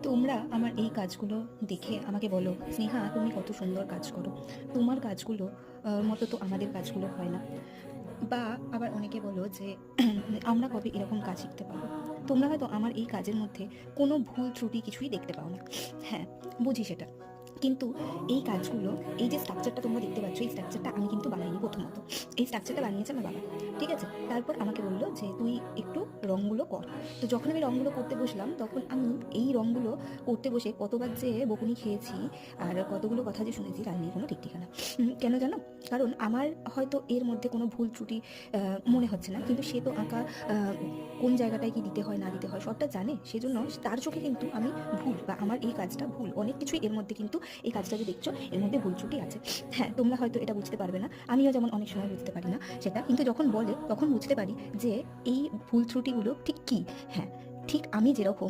তোমরা আমার এই কাজগুলো দেখে আমাকে বলো, স্নেহা তুমি কত সুন্দর কাজ করো, তোমার কাজগুলো মতো তো আমাদের কাজগুলো হয় না। বা আবার অনেকে বলো যে আমরা কবে এরকম কাজ শিখতে পারবো। তোমরা হয়তো আমার এই কাজের মধ্যে কোনো ভুল ত্রুটি কিছুই দেখতে পাও না। হ্যাঁ, বুঝি সেটা। কিন্তু এই কাজগুলো, এই যে স্ট্রাকচারটা তোমরা দেখতে পাচ্ছ, এই স্ট্রাকচারটা আমি কিন্তু বানাইনি প্রথমত। এই স্ট্রাকচারটা বানিয়েছে আমার বাবা। ঠিক আছে, তারপর আমাকে বললো যে তুই একটু রঙগুলো কর। তো যখন আমি রঙগুলো করতে বসলাম, তখন আমি এই রঙগুলো করতে বসে কতবার যে বকুনি খেয়েছি আর কতগুলো কথা যে শুনেছি তার নেই কোনো ঠিক ঠিকানা। কেন জানো? কারণ আমার হয়তো এর মধ্যে কোনো ভুল ত্রুটি মনে হচ্ছে না, কিন্তু সে তো আঁকা কোন জায়গাটায় কি দিতে হয় না দিতে হয় সবটা জানে। সেজন্য তার চোখে কিন্তু আমি ভুল, বা আমার এই কাজটা ভুল, অনেক কিছুই এর মধ্যে কিন্তু এই কাজটা যে দেখছো এর মধ্যে ভুল ত্রুটি আছে। হ্যাঁ, তোমরা হয়তো এটা বুঝতে পারবে না, আমিও যেমন অনেক সময় বুঝতে পারি না সেটা, কিন্তু যখন বলে তখন বুঝতে পারি যে এই ভুল ত্রুটিগুলো ঠিক কী। হ্যাঁ, ঠিক আমি যেরকম